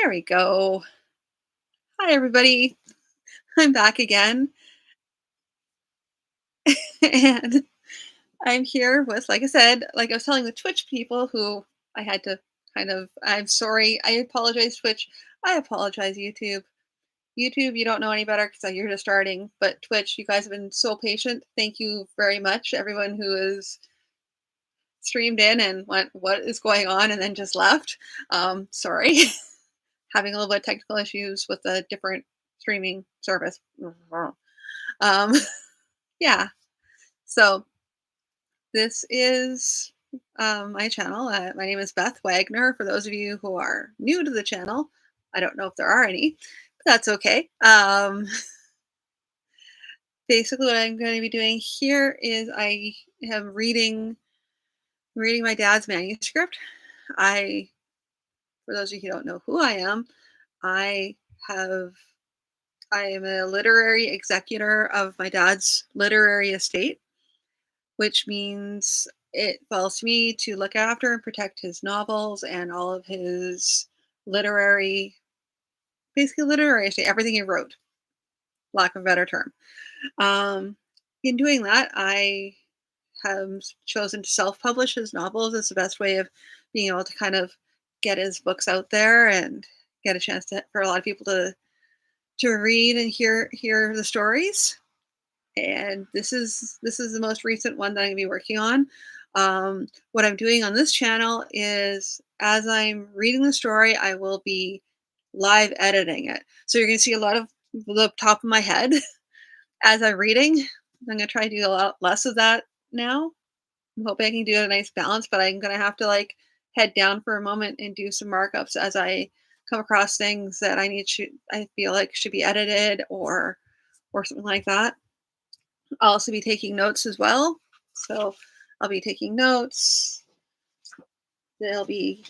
There we go. Hi, everybody. I'm back again. And I'm here with, like I said, like I was telling the Twitch people who I had to I'm sorry. I apologize, Twitch. I apologize, YouTube. YouTube, you don't know any better because you're just starting. But Twitch, you guys have been so patient. Thank you very much. Everyone who has streamed in and went, what is going on? And then just left. Sorry. Having a little bit of technical issues with a different streaming service. Um, yeah. So this is my channel. My name is Beth Wagner. For those of you who are new to the channel, I don't know if there are any, but that's okay. Basically, what I'm going to be doing here is I am reading my dad's manuscript. I, for those of you who don't know who I am, I have I am a literary executor of my dad's literary estate, which means it falls to me to look after and protect his novels and all of his literary, basically literary estate, everything he wrote, lack of a better term. Um, in doing that, I have chosen to self-publish his novels as the best way of being able to kind of get his books out there and get a chance for a lot of people to read and hear the stories. And this is the most recent one that I'm gonna be working on. What I'm doing on this channel is as I'm reading the story, I will be live editing it. So you're gonna see a lot of the top of my head as I'm reading. I'm gonna try to do a lot less of that now. I'm hoping I can do a nice balance, but I'm gonna have to like head down for a moment and do some markups as I come across things that I feel like should be edited or something like that. I'll also be taking notes as well. So I'll be taking notes. There'll be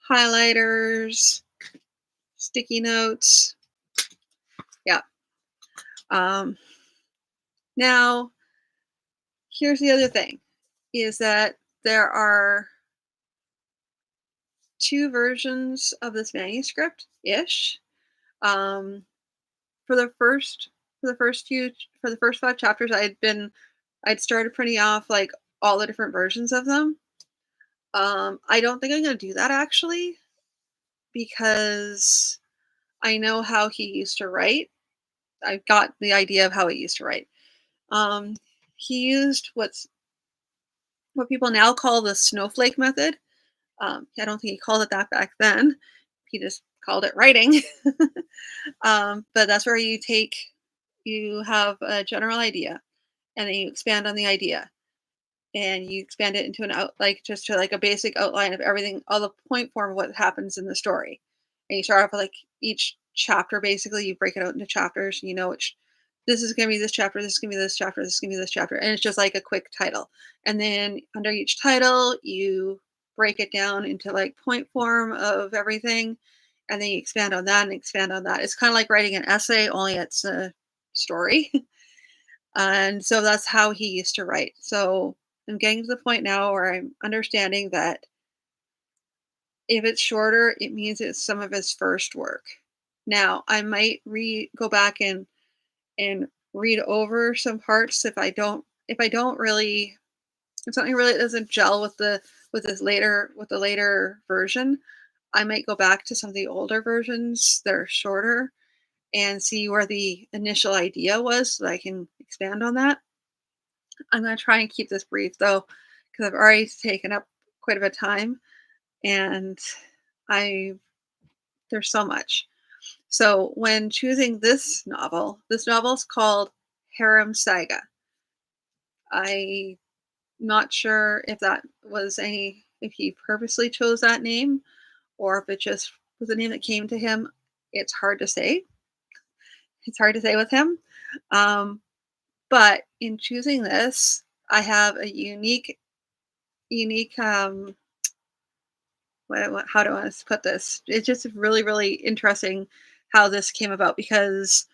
highlighters, sticky notes. Yeah. Um, Now, here's the other thing is that there are two versions of this manuscript ish. Um, for the first for the first five chapters, I'd started printing off like all the different versions of them. I don't think I'm gonna do that actually because I know how he used to write. I've got the idea of how he used to write. Um, he used what people now call the snowflake method. I don't think he called it that back then. He just called it writing. But that's where you have a general idea, and then you expand on the idea, and you expand it into an out like just to like a basic outline of everything, all the point form of what happens in the story. And you start off with like each chapter, basically, you break it out into chapters, and you know which this is gonna be this chapter, this is gonna be this chapter, this is gonna be this chapter. And it's just like a quick title. And then under each title, you break it down into like point form of everything. And then you expand on that and expand on that. It's kind of like writing an essay, only it's a story. And so that's how he used to write. So I'm getting to the point now where I'm understanding that if it's shorter, it means it's some of his first work. Now, I might go back and read over some parts if I don't really if something really doesn't gel with the later version, I might go back to some of the older versions that are shorter and see where the initial idea was so that I can expand on that. I'm going to try and keep this brief though, because I've already taken up quite a bit of time and I there's so much. So when choosing this novel is called Harem Saga. I'm not sure if that was if he purposely chose that name or if it just was a name that came to him. It's hard to say. It's hard to say with him. Um, but in choosing this, I have a unique how do I want to put this? It's just really, really interesting how this came about because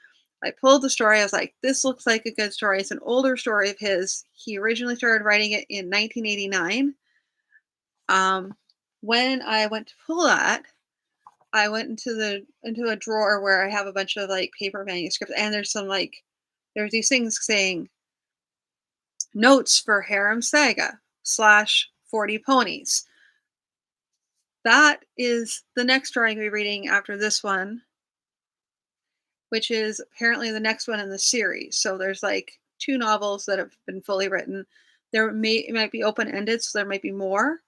I pulled the story. I was like, this looks like a good story. It's an older story of his. He originally started writing it in 1989. Um, when I went to pull that, I went into a drawer where I have a bunch of like paper manuscripts, and there's some like there's these things saying notes for Harem Saga slash 40 ponies. That is the next drawing I'll be reading after this one, which is apparently the next one in the series. So there's like two novels that have been fully written. It might be open ended, so there might be more.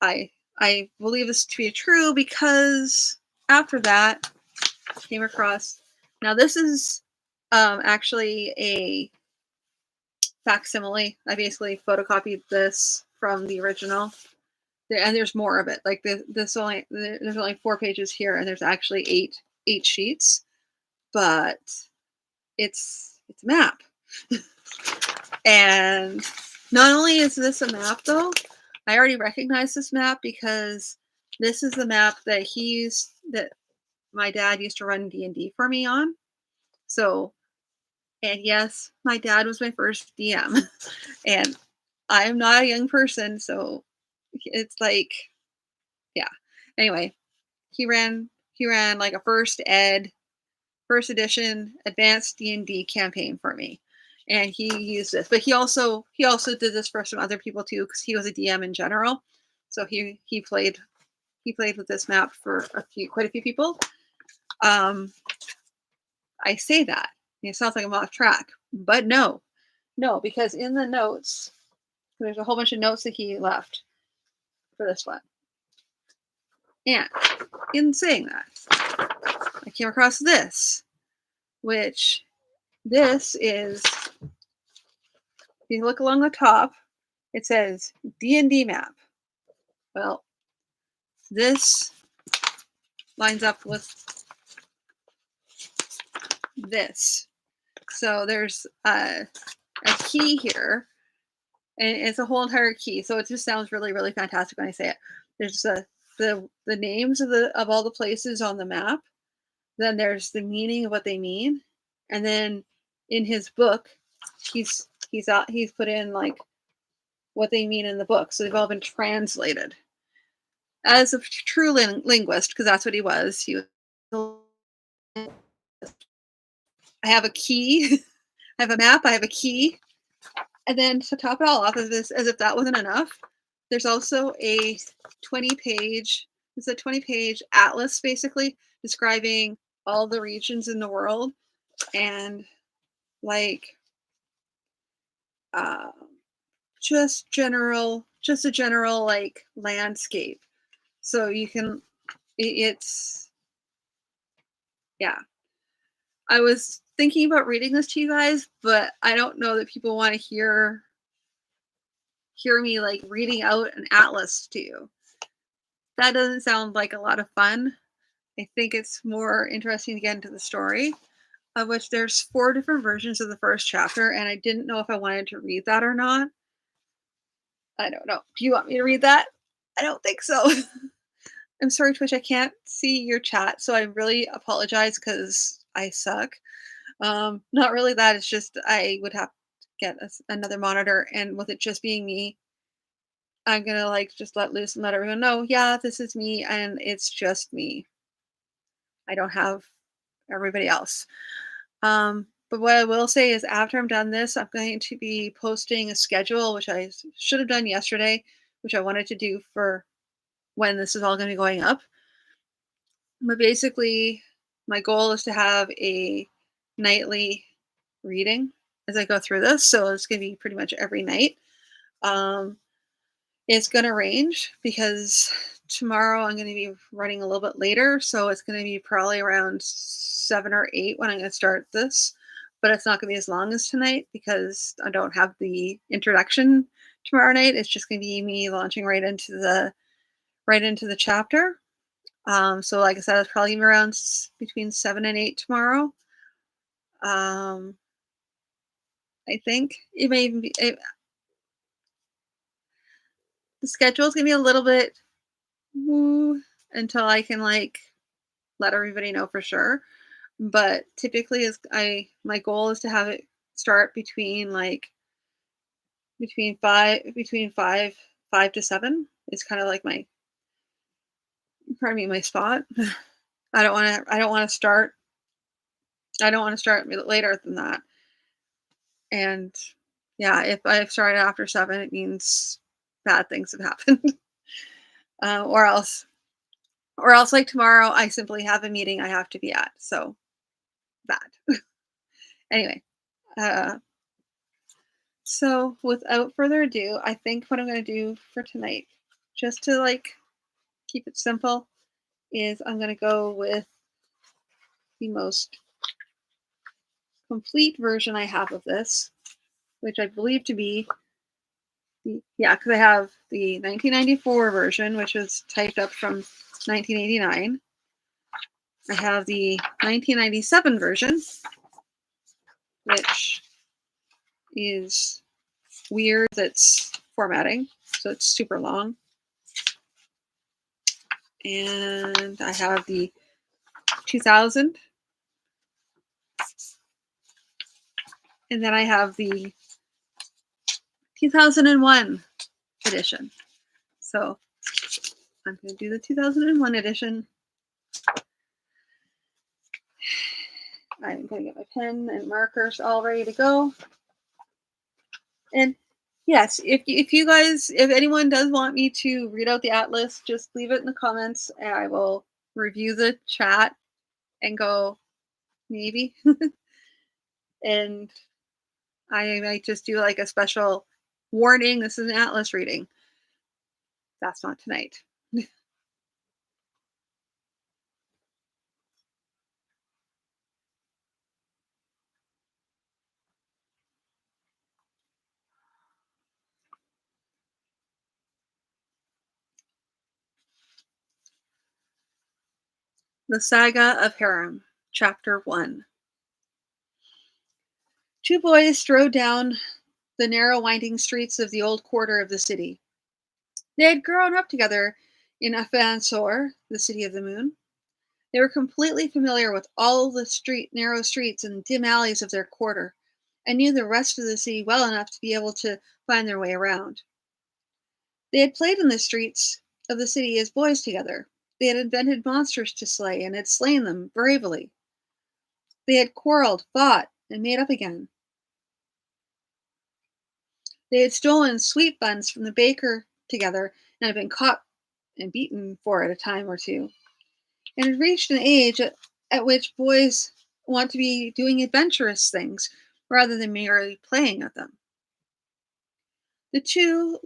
I I believe this to be true because after that I came across. Now this is actually a facsimile. I basically photocopied this from the original. And there's more of it. Like there's only 4 pages here, and there's actually eight sheets. But it's a map, and not only is this a map though, I already recognize this map because this is the map that my dad used to run D&D for me on. So, and yes, my dad was my first DM, and I am not a young person, so it's like, yeah. Anyway, he ran like a first edition advanced D&D campaign for me. And he used this, but he also did this for some other people too because he was a DM in general. So he played with this map for quite a few people. I say that it sounds like I'm off track, but no, because in the notes there's a whole bunch of notes that he left for this one. And in saying that, I came across this, which this is, if you look along the top, it says D&D map. Well, this lines up with this. So there's a key here, and it's a whole entire key. So it just sounds really, really fantastic when I say it. There's the names of all the places on the map. Then there's the meaning of what they mean, and then in his book, he's put in like what they mean in the book. So they've all been translated. As a true linguist, because that's what he was. I have a key. I have a map. I have a key. And then to top it all off of this, as if that wasn't enough, there's also a 20-page. It's a 20-page atlas, basically describing all the regions in the world and like uh, just a general like landscape. So you can, it's yeah. I was thinking about reading this to you guys, but I don't know that people want to hear me like reading out an atlas to you. That doesn't sound like a lot of fun. I think it's more interesting to get into the story, of which there's 4 different versions of the first chapter, and I didn't know if I wanted to read that or not. I don't know. Do you want me to read that? I don't think so. I'm sorry, Twitch, I can't see your chat, so I really apologize because I suck. Not really that, it's just I would have to get another monitor, and with it just being me, I'm gonna like just let loose and let everyone know, yeah, this is me, and it's just me. I don't have everybody else. But what I will say is after I'm done this, I'm going to be posting a schedule, which I should have done yesterday, which I wanted to do for when this is all going to be going up. But basically, my goal is to have a nightly reading as I go through this. So it's going to be pretty much every night. Um, it's going to range because tomorrow I'm going to be running a little bit later. So it's going to be probably around 7 or 8 when I'm going to start this. But it's not going to be as long as tonight because I don't have the introduction tomorrow night. It's just going to be me launching right into the chapter. So like I said, it's probably around between 7 and 8 tomorrow. I think it may even be the schedule is gonna be a little bit woo until I can like let everybody know for sure. But typically, is my goal is to have it start between five to seven. It's kind of like pardon me, my spot. I don't wanna start later than that. And yeah, if I've started after 7, it means bad things have happened. Uh, or else or else, like, tomorrow, I simply have a meeting I have to be at, so bad. Anyway, uh, so without further ado, I think what I'm gonna do for tonight, just to, like, keep it simple, is I'm gonna go with the most complete version I have of this, which I believe to be yeah, because I have the 1994 version, which was typed up from 1989. I have the 1997 version, which is weird. That's formatting, so it's super long. And I have the 2000, and then I have the 2001 edition. So I'm going to do the 2001 edition. I'm going to get my pen and markers all ready to go. And yes, if anyone does want me to read out the atlas, just leave it in the comments and I will review the chat and go, maybe. And I might just do like a special warning, this is an atlas reading. That's not tonight. The Saga of Haram, Chapter 1. Two boys strode down the narrow winding streets of the old quarter of the city. They had grown up together in Afansor, the city of the moon. They were completely familiar with all the narrow streets and dim alleys of their quarter, and knew the rest of the city well enough to be able to find their way around. They had played in the streets of the city as boys together. They had invented monsters to slay and had slain them bravely. They had quarreled, fought, and made up again. They had stolen sweet buns from the baker together and had been caught and beaten for it a time or two, and had reached an age at which boys want to be doing adventurous things rather than merely playing at them. The two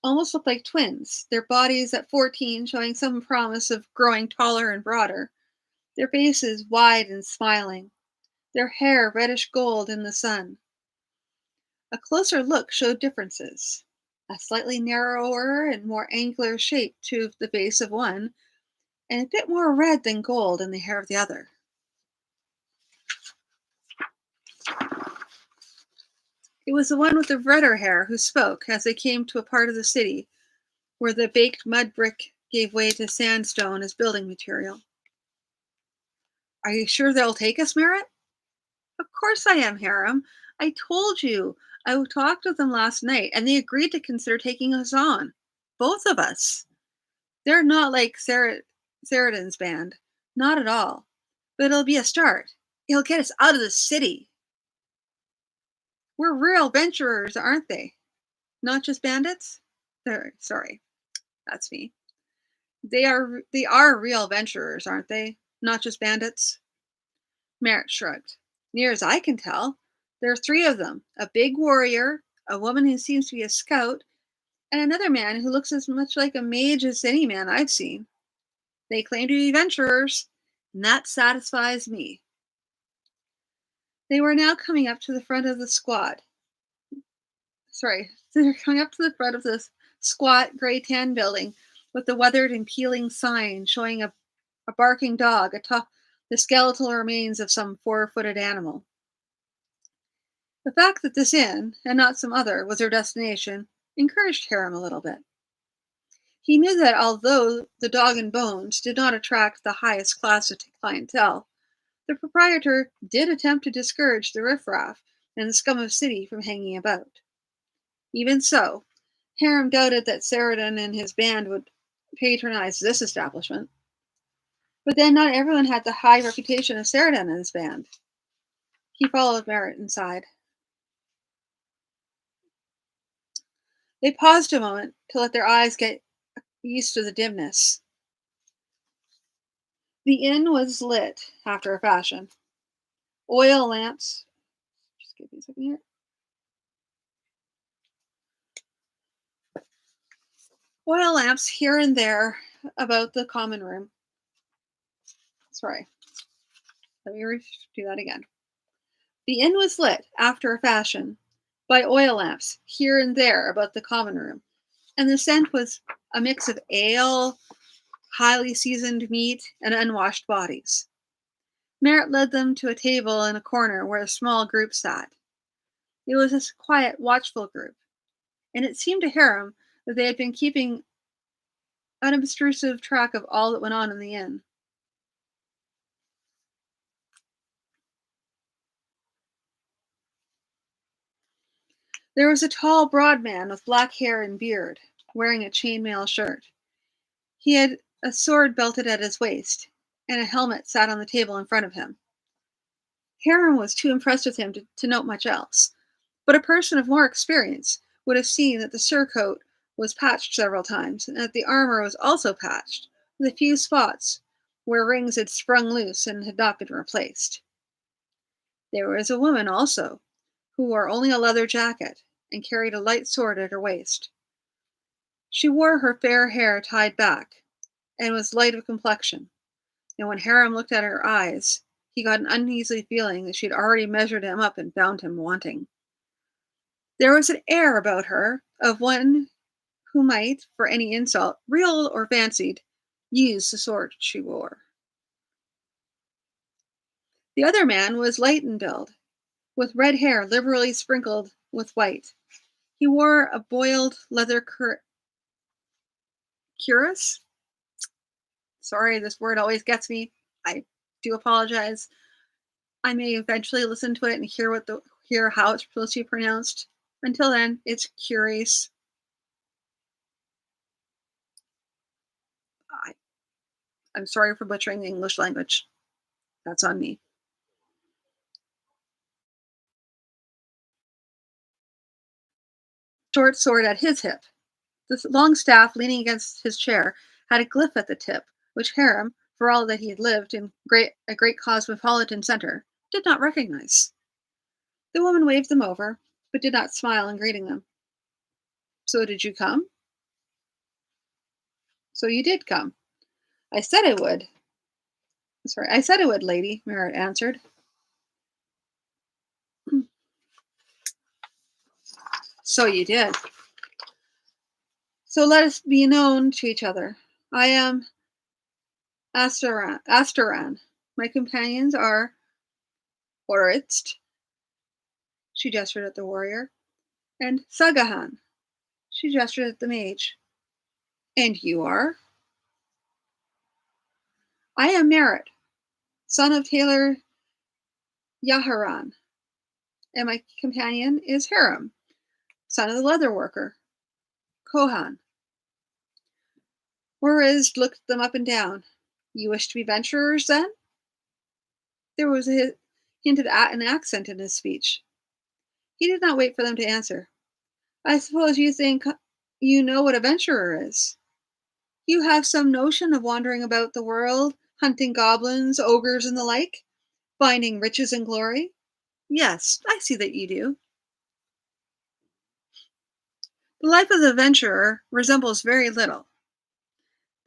almost looked like twins, their bodies at 14 showing some promise of growing taller and broader, their faces wide and smiling, their hair reddish gold in the sun. A closer look showed differences. A slightly narrower and more angular shape to the face of one, and a bit more red than gold in the hair of the other. It was the one with the redder hair who spoke as they came to a part of the city where the baked mud brick gave way to sandstone as building material. Are you sure they'll take us, Merritt? Of course I am, Harem. I told you. I talked with them last night, and they agreed to consider taking us on. Both of us. They're not like Saradin's band. Not at all. But it'll be a start. It'll get us out of the city. We're real venturers, aren't they? Not just bandits? Sorry, that's me. They are real venturers, aren't they? Not just bandits? Merritt shrugged. Near as I can tell, there are three of them: a big warrior, a woman who seems to be a scout, and another man who looks as much like a mage as any man I've seen. They claim to be venturers, and that satisfies me. They were now coming up to the front of the squad. Sorry, they're coming up to the front of this squat gray tan building with the weathered and peeling sign showing a barking dog atop the skeletal remains of some four-footed animal. The fact that this inn, and not some other, was their destination encouraged Harem a little bit. He knew that although the dog and bones did not attract the highest class of clientele, the proprietor did attempt to discourage the riffraff and the scum of city from hanging about. Even so, Harem doubted that Saradin and his band would patronize this establishment. But then not everyone had the high reputation of Sheridan in his band. He followed Merritt inside. They paused a moment to let their eyes get used to the dimness. The inn was lit after a fashion. Oil lamps. Just give me a second here. Oil lamps here and there about the common room. Sorry, let me do that again. The inn was lit, after a fashion, by oil lamps here and there about the common room, and the scent was a mix of ale, highly seasoned meat, and unwashed bodies. Merritt led them to a table in a corner where a small group sat. It was a quiet, watchful group, and it seemed to Harum that they had been keeping unobtrusive track of all that went on in the inn. There was a tall, broad man with black hair and beard, wearing a chainmail shirt. He had a sword belted at his waist, and a helmet sat on the table in front of him. Harum was too impressed with him to note much else, but a person of more experience would have seen that the surcoat was patched several times, and that the armor was also patched, with a few spots where rings had sprung loose and had not been replaced. There was a woman also, who wore only a leather jacket and carried a light sword at her waist. She wore her fair hair tied back, and was light of complexion, and when Harum looked at her eyes, he got an uneasy feeling that she had already measured him up and found him wanting. There was an air about her of one who might, for any insult, real or fancied, use the sword she wore. The other man was light in build, with red hair liberally sprinkled with white. He wore a boiled leather cuirass. Sorry, this word always gets me. I do apologize. I may eventually listen to it and hear how it's supposed to be pronounced. Until then, it's curious. I, I'm sorry for butchering the English language. That's on me. Short sword at his hip. The long staff leaning against his chair had a glyph at the tip, which Harum, for all that he had lived in a great cosmopolitan center, did not recognize. The woman waved them over, but did not smile in greeting them. So did you come? So you did come. I said I would. Sorry, I said I would, lady, Merritt answered. So you did. So let us be known to each other. I am Astaran. My companions are Oritzt, she gestured at the warrior, and Sagahan, she gestured at the mage. And you are? I am Merritt, son of Taylor Yaharan, and my companion is Harum, son of the leather worker, Kohan. Wariz looked them up and down. You wish to be venturers, then? There was a hint of an accent in his speech. He did not wait for them to answer. I suppose you think you know what a venturer is. You have some notion of wandering about the world, hunting goblins, ogres, and the like, finding riches and glory? Yes, I see that you do. The life of the venturer resembles very little.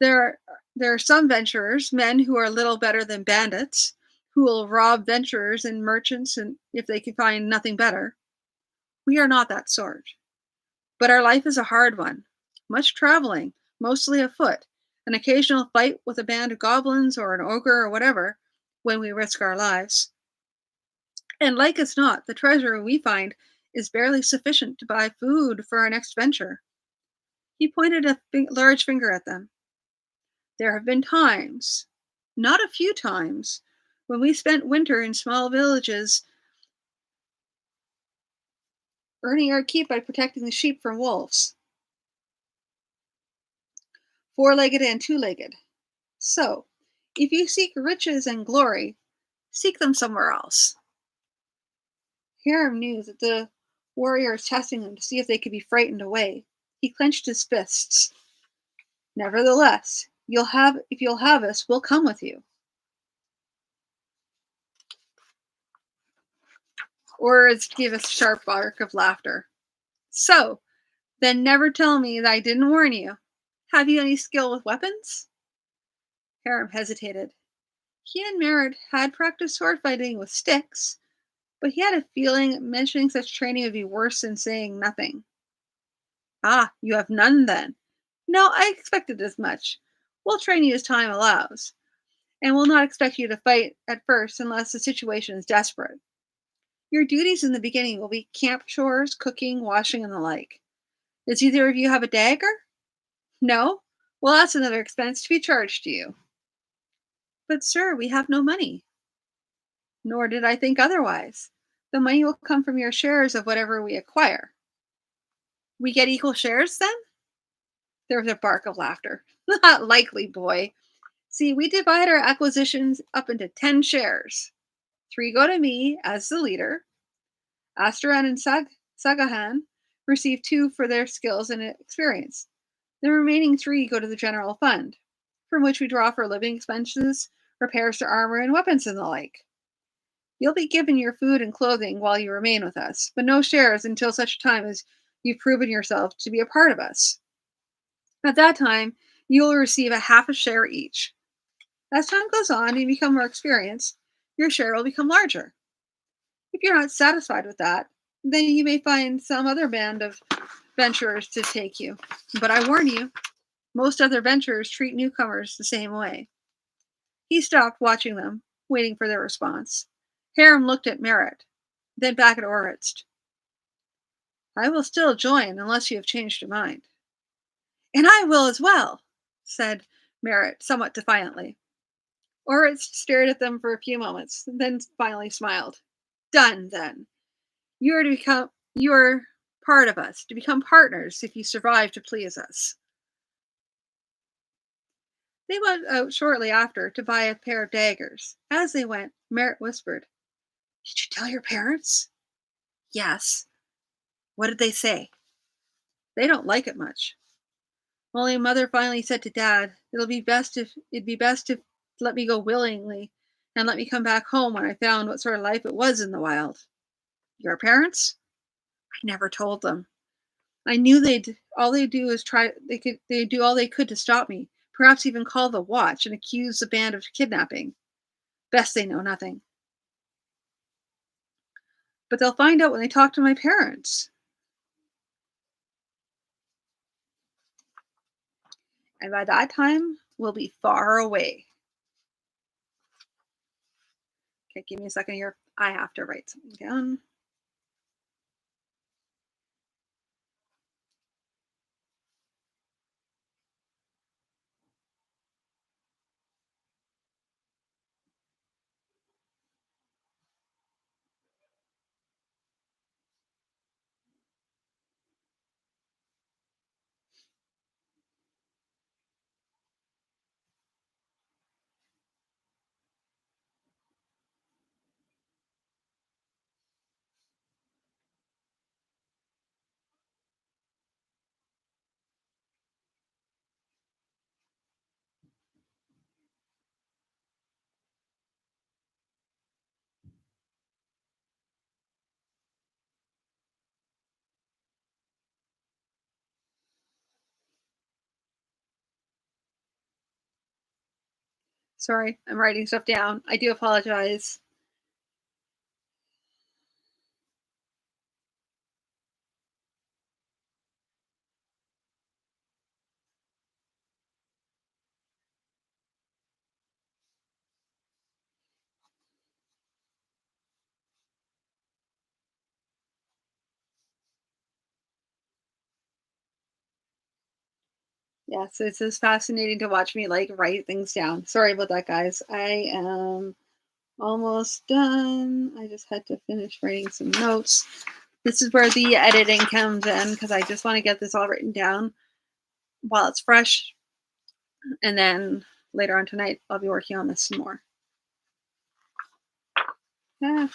There are some venturers, men who are little better than bandits, who will rob venturers and merchants and if they can find nothing better. We are not that sort. But our life is a hard one. Much traveling, mostly afoot, an occasional fight with a band of goblins or an ogre or whatever, when we risk our lives. And like as not, the treasure we find is barely sufficient to buy food for our next venture. He pointed a large finger at them. There have been times, not a few times, when we spent winter in small villages, earning our keep by protecting the sheep from wolves. four-legged and two-legged. So, if you seek riches and glory, seek them somewhere else. Hiram knew that the warrior was testing him to see if they could be frightened away. He clenched his fists. Nevertheless, if you'll have us, we'll come with you. Oryx gave a sharp bark of laughter. So, then never tell me that I didn't warn you. Have you any skill with weapons? Hiram hesitated. He and Merritt had practiced sword fighting with sticks, but he had a feeling mentioning such training would be worse than saying nothing. Ah, you have none then. No, I expected as much. We'll train you as time allows, and we'll not expect you to fight at first unless the situation is desperate. Your duties in the beginning will be camp chores, cooking, washing, and the like. Does either of you have a dagger? No? Well, that's another expense to be charged to you. But, sir, we have no money. Nor did I think otherwise. The money will come from your shares of whatever we acquire. We get equal shares then? There was a bark of laughter. Not likely, boy. See, we divide our acquisitions up into 10 shares. 3 go to me as the leader. Asteran and Sagahan receive 2 for their skills and experience. The remaining 3 go to the general fund, from which we draw for living expenses, repairs to armor and weapons and the like. You'll be given your food and clothing while you remain with us, but no shares until such time as you've proven yourself to be a part of us. At that time, you will receive a half a share each. As time goes on and you become more experienced, your share will become larger. If you're not satisfied with that, then you may find some other band of venturers to take you. But I warn you, most other venturers treat newcomers the same way. He stopped watching them, waiting for their response. Hiram looked at Merritt, then back at Orist. I will still join unless you have changed your mind. And I will as well, said Merritt somewhat defiantly. Orist stared at them for a few moments, then finally smiled. Done, then. You are part of us, to become partners if you survive to please us. They went out shortly after to buy a pair of daggers. As they went, Merritt whispered, Did you tell your parents? Yes. What did they say? They don't like it much. Only mother finally said to dad, it'd be best if let me go willingly and let me come back home when I found what sort of life it was in the wild. Your parents? I never told them. I knew they'd do is they'd do all they could to stop me, perhaps even call the watch and accuse the band of kidnapping. Best they know nothing. But they'll find out when they talk to my parents. And by that time, we'll be far away. Okay, give me a second here. I have to write something down. Sorry, I'm writing stuff down. I do apologize. Yeah, so it's just fascinating to watch me like write things down. Sorry about that, guys. I am almost done. I just had to finish writing some notes. This is where the editing comes in because I just want to get this all written down while it's fresh. And then later on tonight, I'll be working on this some more. Yeah.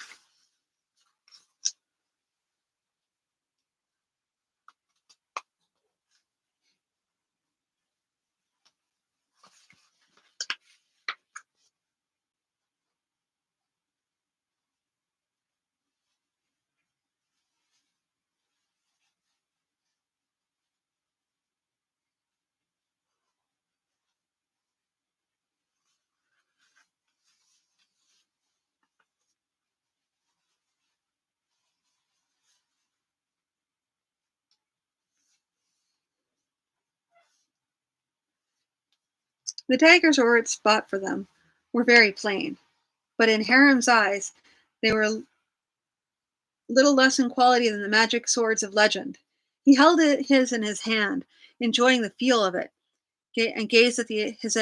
The daggers Orits bought for them were very plain, but in Haram's eyes, they were little less in quality than the magic swords of legend. He held his in his hand, enjoying the feel of it, and gazed at his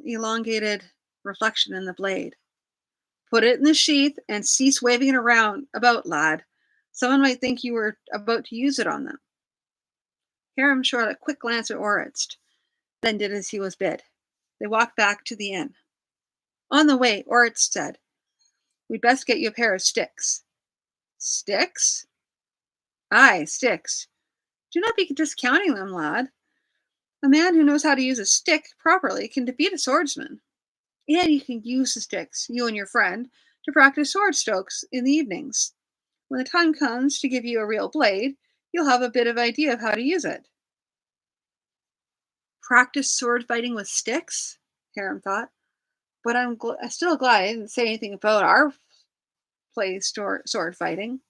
elongated reflection in the blade. Put it in the sheath and cease waving it around about, lad. Someone might think you were about to use it on them. Haram shot a quick glance at Orist, then did as he was bid. They walked back to the inn. On the way, Orist said, "We'd best get you a pair of sticks." Sticks? Aye, sticks. Do not be discounting them, lad. A man who knows how to use a stick properly can defeat a swordsman. And you can use the sticks, you and your friend, to practice sword strokes in the evenings. When the time comes to give you a real blade, you'll have a bit of idea of how to use it. Practice sword fighting with sticks? Harem thought. But I'm still glad I didn't say anything about our sword fighting.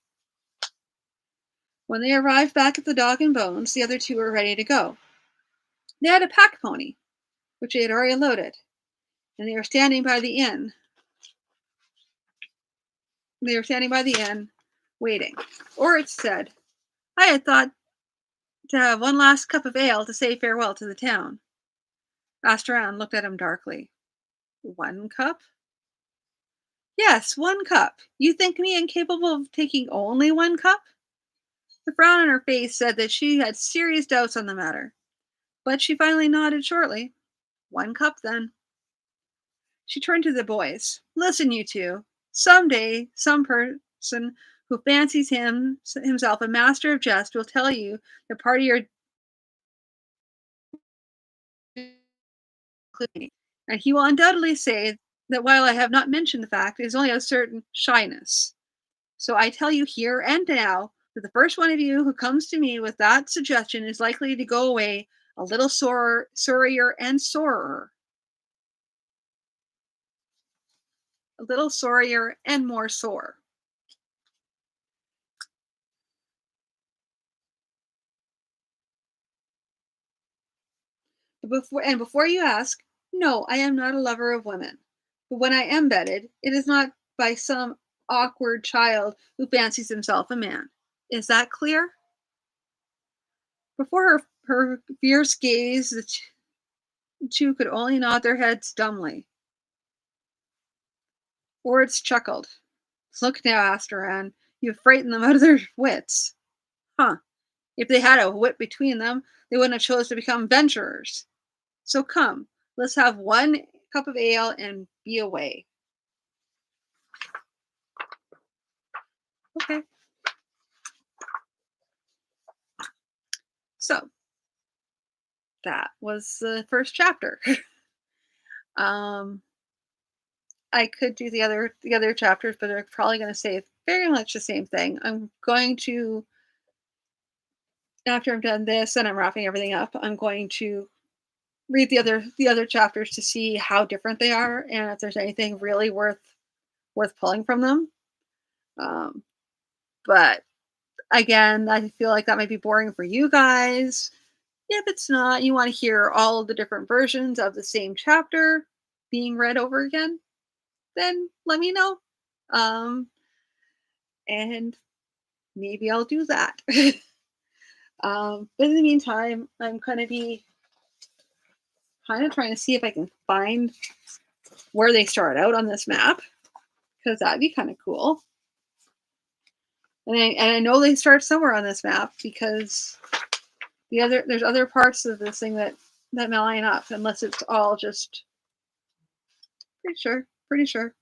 When they arrived back at the Dog and Bones, the other two were ready to go. They had a pack pony, which they had already loaded, and they were standing by the inn. Waiting. Orich said, "I had thought to have one last cup of ale to say farewell to the town." Asteran looked at him darkly. "One cup?" "Yes, one cup. You think me incapable of taking only one cup?" The frown on her face said that she had serious doubts on the matter, but she finally nodded shortly. "One cup, then." She turned to the boys. "Listen, you two. Some day, some person who fancies himself a master of jest will tell you the party you're including, and he will undoubtedly say that while I have not mentioned the fact, it is only a certain shyness. So I tell you here and now that the first one of you who comes to me with that suggestion is likely to go away a little sorrier and sorer. A little sorrier and more sore." Before you ask, no, I am not a lover of women. But when I am bedded, it is not by some awkward child who fancies himself a man. Is that clear? Before her fierce gaze, the two could only nod their heads dumbly. Ords chuckled. "Look now, Asteran, you've frightened them out of their wits. Huh. If they had a wit between them, they wouldn't have chose to become venturers. So come, let's have one cup of ale and be away." Okay. So that was the first chapter. um, I could do the other chapters, but they're probably going to say very much the same thing. I'm going to, after I'm done this and I'm wrapping everything up, I'm going to read the other chapters to see how different they are and if there's anything really worth pulling from them. Um, but again, I feel like that might be boring for you guys. If it's not, you want to hear all of the different versions of the same chapter being read over again, then let me know. Um, and maybe I'll do that. But in the meantime, I'm going to be kind of trying to see if I can find where they start out on this map, because that'd be kind of cool. And I know they start somewhere on this map because there's other parts of this thing that that line up unless it's all just pretty sure. Pretty sure.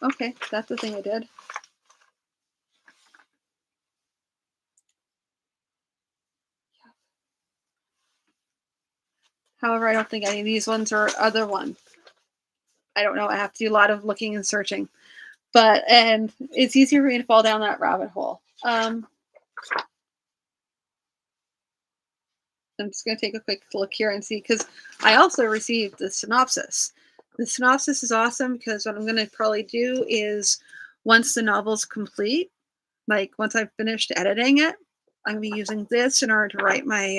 Okay, that's the thing I did. However, I don't think any of these ones are other one. I don't know. I have to do a lot of looking and searching. But and it's easier for me to fall down that rabbit hole. I'm just gonna take a quick look here and see because I also received the synopsis. The synopsis is awesome because what I'm gonna probably do is once the novel's complete, like once I've finished editing it, I'm gonna be using this in order to write my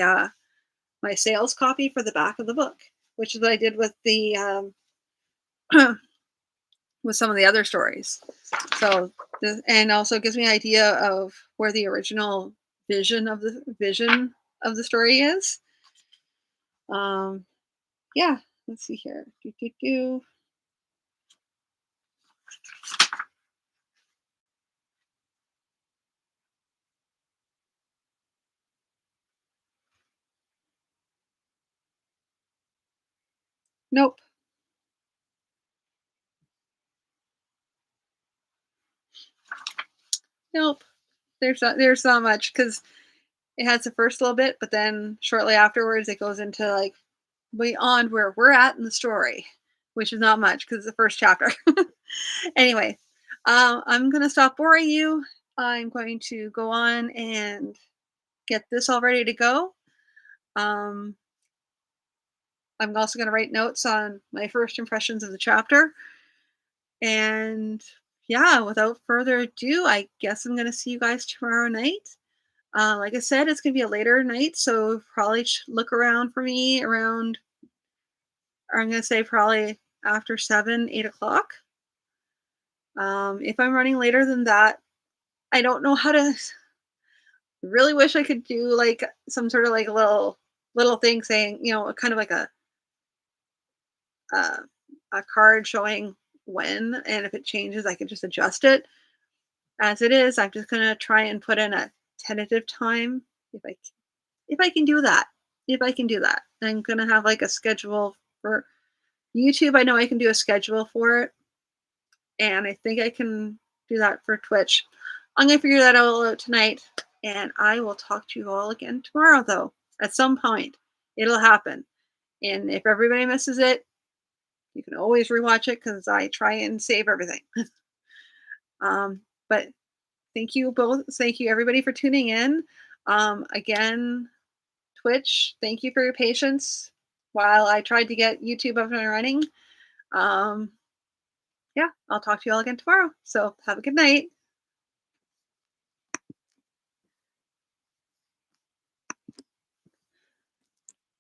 sales copy for the back of the book, which is what I did with the with some of the other stories. So and also gives me an idea of where the original vision of the story is. Um, yeah, let's see here. Do, do, do. Nope, nope. There's not much because it has the first little bit, but then shortly afterwards it goes into like beyond where we're at in the story, which is not much because it's the first chapter. Anyway, I'm gonna stop boring you. I'm going to go on and get this all ready to go. Um, I'm also going to write notes on my first impressions of the chapter. And yeah, without further ado, I guess I'm going to see you guys tomorrow night. Like I said, it's going to be a later night, so probably look around for me around, I'm going to say probably after 7, 8 o'clock. If I'm running later than that, I don't know how to. Really wish I could do like some sort of like a little thing saying, kind of like uh, a card showing when, and if it changes, I can just adjust it. As it is, I'm just gonna try and put in a tentative time if I if I can do that. If I can do that, I'm gonna have like a schedule for YouTube. I know I can do a schedule for it, and I think I can do that for Twitch. I'm gonna figure that all out tonight, and I will talk to you all again tomorrow. Though at some point, it'll happen, and if everybody misses it, you can always rewatch it because I try and save everything. But thank you both. Thank you everybody for tuning in. Again, Twitch, thank you for your patience while I tried to get YouTube up and running. Um, yeah, I'll talk to you all again tomorrow. So have a good night.